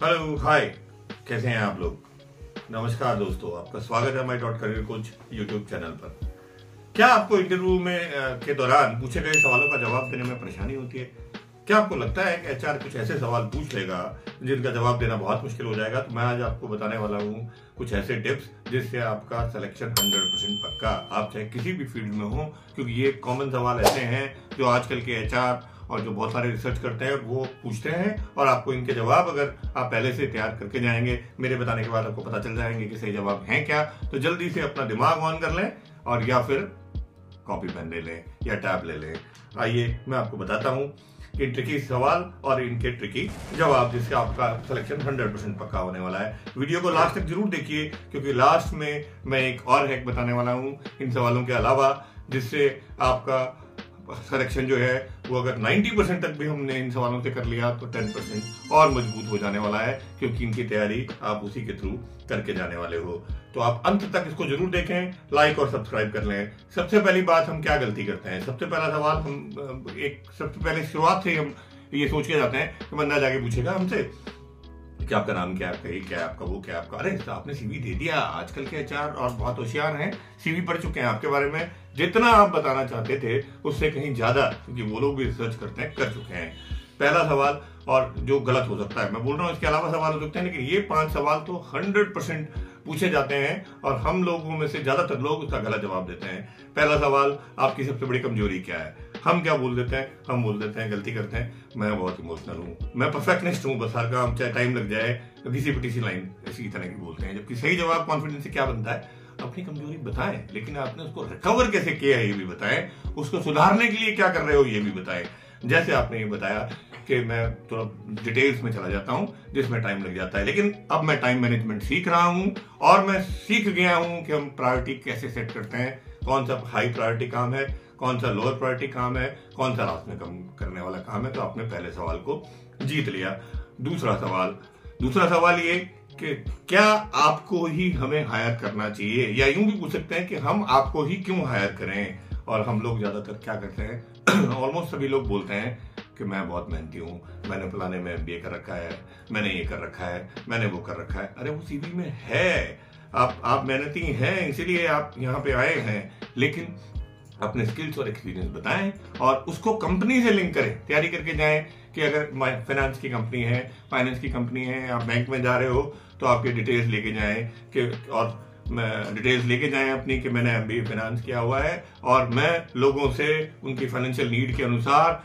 Hello hi, कैसे हैं आप लोग। नमस्कार दोस्तों, आपका स्वागत है माई dot career coach YouTube channel पर। क्या आपको इंटरव्यू में के दौरान पूछे गए सवालों का जवाब देने में परेशानी होती है? क्या आपको लगता है कि एचआर कुछ ऐसे सवाल पूछ लेगा जिनका जवाब देना बहुत मुश्किल हो जाएगा? तो मैं आज आपको बताने वाला हूँ कुछ ऐसे टिप्स जिससे आपका सिलेक्शन 100% पक्का, आप चाहे किसी भी फील्ड में हो, क्योंकि ये कॉमन सवाल ऐसे हैं जो आजकल के एचआर और जो बहुत सारे रिसर्च करते हैं वो पूछते हैं, और आपको इनके जवाब अगर आप पहले से तैयार करके जाएंगे, मेरे बताने के बाद आपको पता चल जाएंगे कि सही जवाब हैं क्या। तो जल्दी से अपना दिमाग ऑन कर लें और या फिर कॉपी पेन ले लें या टैब ले लें। आइए मैं आपको बताता हूँ कि ट्रिकी सवाल और इनके ट्रिकी जवाब, जिससे आपका सिलेक्शन 100% पक्का होने वाला है। वीडियो को लास्ट तक जरूर देखिए, क्योंकि लास्ट में मैं एक और हैक बताने वाला हूँ इन सवालों के अलावा, जिससे आपका सिलेक्शन जो है वो अगर 90% तक भी हमने इन सवालों से कर लिया तो 10% और मजबूत हो जाने वाला है, क्योंकि इनकी तैयारी आप उसी के थ्रू करके जाने वाले हो। तो आप अंत तक इसको जरूर देखें, लाइक और सब्सक्राइब कर लें। सबसे पहली बात, हम क्या गलती करते हैं? सबसे पहला सवाल सबसे पहले शुरुआत से हम ये सोच के जाते हैं कि बंदा जाके पूछेगा हमसे कि आपका नाम क्या है, क्या आपका वो, क्या आपका, अरे आपने सीवी दे दिया। आजकल के एचआर और बहुत होशियार हैं, सीवी पढ़ चुके हैं आपके बारे में, जितना आप बताना चाहते थे उससे कहीं ज्यादा, क्योंकि वो लोग भी रिसर्च करते हैं, कर चुके हैं। पहला सवाल, और जो गलत हो सकता है मैं बोल रहा हूँ, इसके अलावा सवाल हो सकते हैं, लेकिन ये 5 सवाल तो 100% पूछे जाते हैं और हम लोगों में से ज्यादातर लोग उसका गलत जवाब देते हैं। पहला सवाल, आपकी सबसे बड़ी कमजोरी क्या है? हम क्या बोल देते हैं? हम बोल देते हैं, गलती करते हैं, मैं बहुत इमोशनल हूँ, मैं परफेक्शनिस्ट हूँ, बस हर काम चाहे टाइम लग जाए, घिसी पिटी लाइन इसी तरह की बोलते हैं। जबकि सही जवाब कॉन्फिडेंस से क्या बनता है? अपनी कमजोरी बताएं, लेकिन आपने उसको रिकवर कैसे किया है ये भी बताएं, उसको सुधारने के लिए क्या कर रहे हो ये भी बताएं। जैसे आपने ये बताया कि मैं थोड़ा डिटेल्स में चला जाता हूं जिसमें टाइम लग जाता है, लेकिन अब मैं टाइम मैनेजमेंट सीख रहा हूं और मैं सीख गया हूं कि हम प्रायोरिटी कैसे सेट करते हैं, कौन सा हाई प्रायोरिटी काम है, कौन सा लोअर प्रायोरिटी काम है, कौन सा लास्ट में कम करने वाला काम है। तो आपने पहले सवाल को जीत लिया। दूसरा सवाल ये कि क्या आपको ही हमें हायर करना चाहिए, या यूं भी पूछ सकते हैं कि हम आपको ही क्यों हायर करें। और हम लोग ज्यादातर क्या करते हैं, ऑलमोस्ट सभी लोग बोलते हैं कि मैं बहुत मेहनती हूँ, मैंने फलाने में MBA कर रखा है, मैंने ये कर रखा है, मैंने वो कर रखा है। अरे वो सीवी में है, आप मेहनती हैं इसीलिए आप यहाँ पे आए हैं, लेकिन अपने स्किल्स और एक्सपीरियंस बताएं और उसको कंपनी से लिंक करें। तैयारी करके जाएं कि अगर फाइनेंस की कंपनी है, आप बैंक में जा रहे हो तो आपके डिटेल्स लेके जाएं कि, और डिटेल्स लेके जाएं अपनी कि मैंने MBA फाइनेंस किया हुआ है और मैं लोगों से उनकी फाइनेंशियल नीड के अनुसार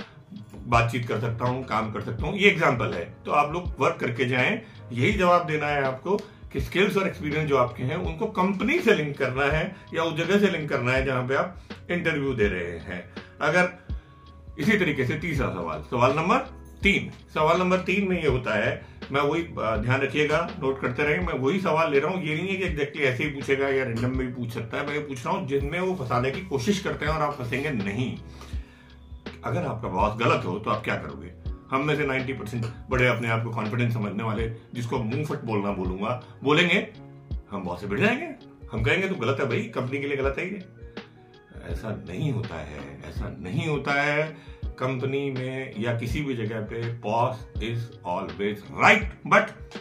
बातचीत कर सकता हूँ, काम कर सकता हूँ। ये एग्जाम्पल है, तो आप लोग वर्क करके जाएं। यही जवाब देना है आपको कि स्किल्स और एक्सपीरियंस जो आपके हैं उनको कंपनी से लिंक करना है या उस जगह से लिंक करना है जहां पे आप इंटरव्यू दे रहे हैं। अगर इसी तरीके से तीसरा सवाल नंबर 3 में ये होता है, मैं वही, ध्यान रखिएगा, नोट करते रहे, मैं वही सवाल ले रहा हूँ। ये नहीं है कि एग्जैक्टली ऐसे ही पूछेगा या रैंडम में भी पूछ सकता है, मैं ये पूछ रहा हूँ जिनमें वो फंसाने की कोशिश करते हैं और आप फंसेंगे नहीं। अगर आपका बॉस गलत हो तो आप क्या करोगे? हम में से 90% बड़े अपने आप को कॉन्फिडेंस समझने वाले, जिसको मुंह फट बोलना बोलेंगे, हम बॉस से भिड़ जाएंगे, हम कहेंगे तू गलत है भाई, कंपनी के लिए गलत है ये। ऐसा नहीं होता है कंपनी में या किसी भी जगह पे। Boss is always right, but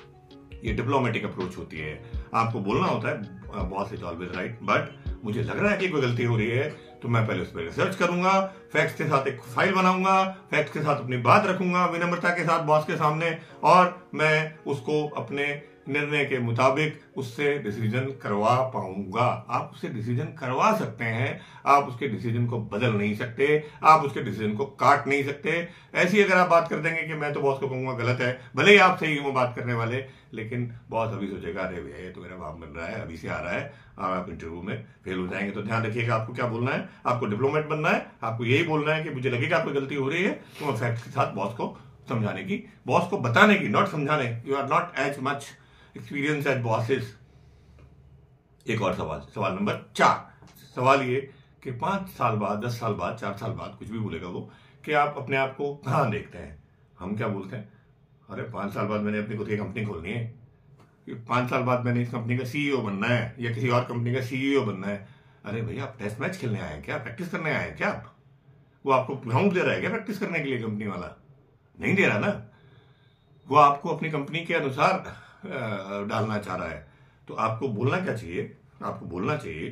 ये डिप्लोमेटिक अप्रोच होती है। आपको बोलना होता है boss is always right, but मुझे लग रहा है कि कोई गलती हो रही है, तो मैं पहले उस पर रिसर्च करूंगा, फैक्ट्स के साथ एक फाइल बनाऊंगा, फैक्ट्स के साथ अपनी बात रखूंगा विनम्रता के साथ बॉस के सामने, और मैं उसको अपने निर्णय के मुताबिक उससे डिसीजन करवा पाऊंगा। आप उससे डिसीजन करवा सकते हैं, आप उसके डिसीजन को बदल नहीं सकते, आप उसके डिसीजन को काट नहीं सकते। ऐसी अगर आप बात कर देंगे कि मैं तो बॉस को कहूंगा गलत है, भले ही आप सही हो बात करने वाले, लेकिन बॉस अभी सोचेगा अरे भैया ये तो मेरा बाप बन रहा है, अभी से आ रहा है, और आप इंटरव्यू में फेल हो जाएंगे। तो ध्यान रखिएगा आपको क्या बोलना है, आपको डिप्लोमेट बनना है, आपको यही बोलना है कि मुझे लगेगा कोई गलती हो रही है तो मैं फैक्ट के साथ बॉस को समझाने की, बॉस को बताने की, नॉट समझाने। You are not as much experience as bosses. एक और सवाल नंबर 4। सवाल ये कि 5 साल बाद, 10 साल बाद, 4 साल बाद, कुछ भी बोलेगा वो, कि आप अपने आप को कहां देखते हैं। हम क्या बोलते हैं, अरे 5 साल बाद मैंने अपनी खुद की कंपनी खोलनी है, 5 साल बाद मैंने इस कंपनी का CEO बनना है या किसी और कंपनी का CEO बनना है। अरे भैया आप टेस्ट मैच खेलने आए हैं क्या, प्रैक्टिस करने आए हैं क्या? आप वो आपको ग्राउंड दे रहा है क्या प्रैक्टिस करने के लिए? कंपनी वाला नहीं दे रहा ना, वो आपको अपनी कंपनी के अनुसार डालना चाह रहा है, तो आपको बोलना क्या चाहिए? आपको बोलना चाहिए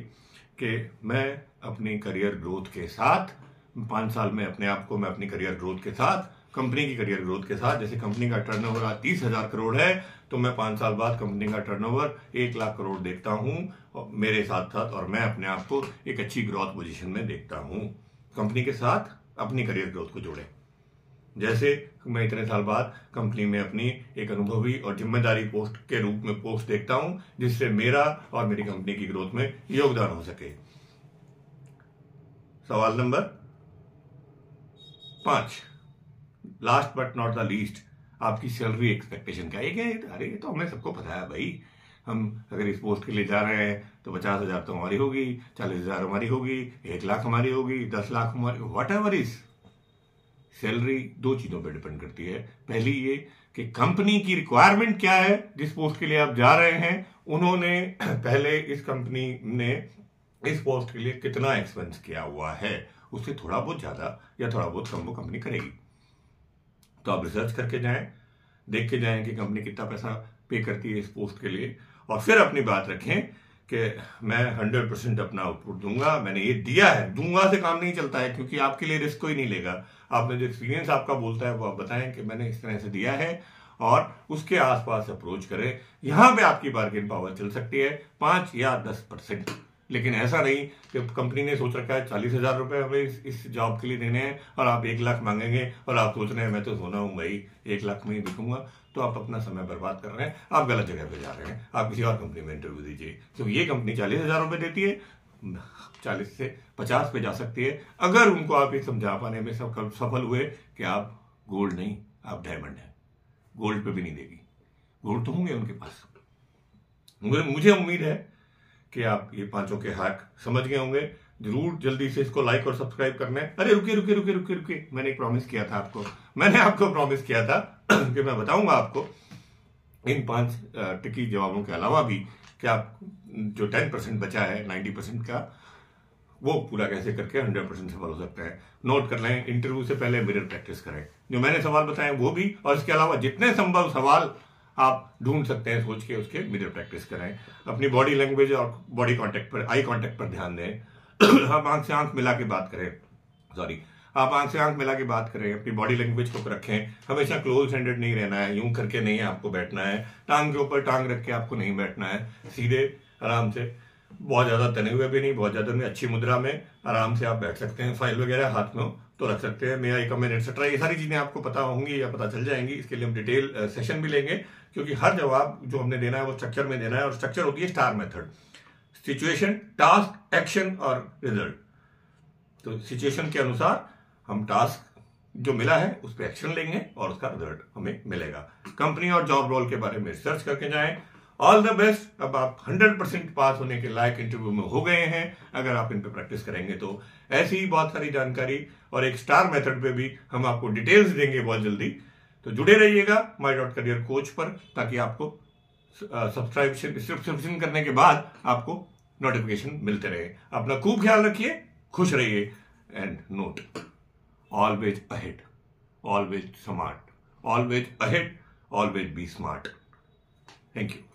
कि मैं अपनी करियर ग्रोथ के साथ 5 साल में अपने आप को मैं अपनी करियर ग्रोथ के साथ, कंपनी की करियर ग्रोथ के साथ, जैसे कंपनी का टर्नओवर आज 30,000 करोड़ है, तो मैं 5 साल बाद कंपनी का टर्नओवर 1 लाख करोड़ देखता हूं मेरे साथ साथ, और मैं अपने आप को एक अच्छी ग्रोथ पोजीशन में देखता हूं। कंपनी के साथ अपनी करियर ग्रोथ को जोड़ें। जैसे मैं इतने साल बाद कंपनी में अपनी एक अनुभवी और जिम्मेदारी पोस्ट के रूप में पोस्ट देखता हूं, जिससे मेरा और मेरी कंपनी की ग्रोथ में योगदान हो सके। सवाल number 5, last but not the least, आपकी सैलरी एक्सपेक्टेशन क्या है? अरे ये तो हमें सबको पता है भाई, हम अगर इस पोस्ट के लिए जा रहे हैं तो 50,000 तो हमारी होगी, 40,000 हमारी होगी, 1 लाख हमारी होगी, 10 लाख हमारी, वट एवर इज। सैलरी 2 चीजों पर डिपेंड करती है। पहली ये कि कंपनी की रिक्वायरमेंट क्या है, जिस पोस्ट के लिए आप जा रहे हैं, उन्होंने पहले इस कंपनी ने इस पोस्ट के लिए कितना एक्सपेंस किया हुआ है, उससे थोड़ा बहुत ज्यादा या थोड़ा बहुत कम वो कंपनी करेगी। तो आप रिसर्च करके जाएं, देख के जाएं कि कंपनी कितना पैसा पे करती है इस पोस्ट के लिए, और फिर अपनी बात रखें कि मैं 100% अपना आउटपुट दूंगा, मैंने ये दिया है। दूंगा से काम नहीं चलता है, क्योंकि आपके लिए रिस्क कोई नहीं लेगा। आपने जो एक्सपीरियंस आपका बोलता है वो आप बताएं कि मैंने इस तरह से दिया है, और उसके आसपास अप्रोच करें। यहां पे आपकी बार्गेन पावर चल सकती है 5 या 10%, लेकिन ऐसा नहीं कि कंपनी ने सोच रखा है 40,000 रुपए हमें इस जॉब के लिए देने हैं और आप 1 लाख मांगेंगे, और आप सोच रहे हैं मैं तो सोना हूं भाई 1 लाख में ही बिकूंगा, तो आप अपना समय बर्बाद कर रहे हैं, आप गलत जगह पे जा रहे हैं। आप किसी और कंपनी में इंटरव्यू दीजिए। तो ये कंपनी 40,000 रुपए देती है, 40 से 50 पे जा सकती है, अगर उनको आप ये समझा पाने में सफल हुए कि आप गोल्ड नहीं, आप डायमंड है। गोल्ड पे भी नहीं देगी, गोल्ड तो होंगे उनके पास। मुझे उम्मीद है कि आप ये 5 के हैक समझ गए होंगे। जरूर जल्दी से इसको लाइक और सब्सक्राइब करना है। अरे रुकिए, मैंने एक प्रॉमिस किया था आपको, मैंने आपको प्रॉमिस किया था कि मैं बताऊंगा आपको इन 5 टिकी जवाबों के अलावा भी कि आप जो 10% बचा है 90% का, वो पूरा कैसे करके 100% सफल हो सकते हैं। नोट कर लें, इंटरव्यू से पहले मिरर प्रैक्टिस करें, जो मैंने सवाल बताए वो भी, और इसके अलावा जितने संभव सवाल आप ढूंढ सकते हैं सोच के, उसके मिरर प्रैक्टिस करें। अपनी बॉडी लैंग्वेज और बॉडी कांटेक्ट पर, आई कांटेक्ट पर ध्यान दें। आप आंख से आंख मिला के बात करें, आप आंख से आंख मिला के बात करें, अपनी बॉडी लैंग्वेज को रखें। हमेशा क्लोज हैंडेड नहीं रहना है, यूं करके नहीं आपको बैठना है, टांग के ऊपर टांग रख के आपको नहीं बैठना है, सीधे आराम से, बहुत ज्यादा तने हुए भी नहीं, बहुत ज्यादा नहीं, अच्छी मुद्रा में आराम से आप बैठ सकते हैं। फाइल वगैरह हाथ में तो रख सकते हैं। मे आई कम इन एटसेट्रा, ये सारी चीजें आपको पता होंगी या पता चल जाएंगी। इसके लिए हम डिटेल सेशन भी लेंगे, क्योंकि हर जवाब जो हमने देना है वो स्ट्रक्चर में देना है, और स्ट्रक्चर होती है star method, situation, task, action और रिजल्ट। तो सिचुएशन के अनुसार हम टास्क जो मिला है उस पर एक्शन लेंगे और उसका रिजल्ट हमें मिलेगा। कंपनी और जॉब रोल के बारे में रिसर्च करके जाएं। All the best. अब आप 100% पास होने के लायक इंटरव्यू में हो गए हैं, अगर आप इन पे प्रैक्टिस करेंगे तो। ऐसी ही बहुत सारी जानकारी और एक स्टार मेथड पे भी हम आपको डिटेल्स देंगे बहुत जल्दी, तो जुड़े रहिएगा my.careercoach पर, ताकि आपको सब्सक्रिप्शन करने के बाद आपको नोटिफिकेशन मिलते रहे। अपना खूब ख्याल रखिए, खुश रहिए, and note, always ahead, always smart, always ahead, always be smart. Thank you.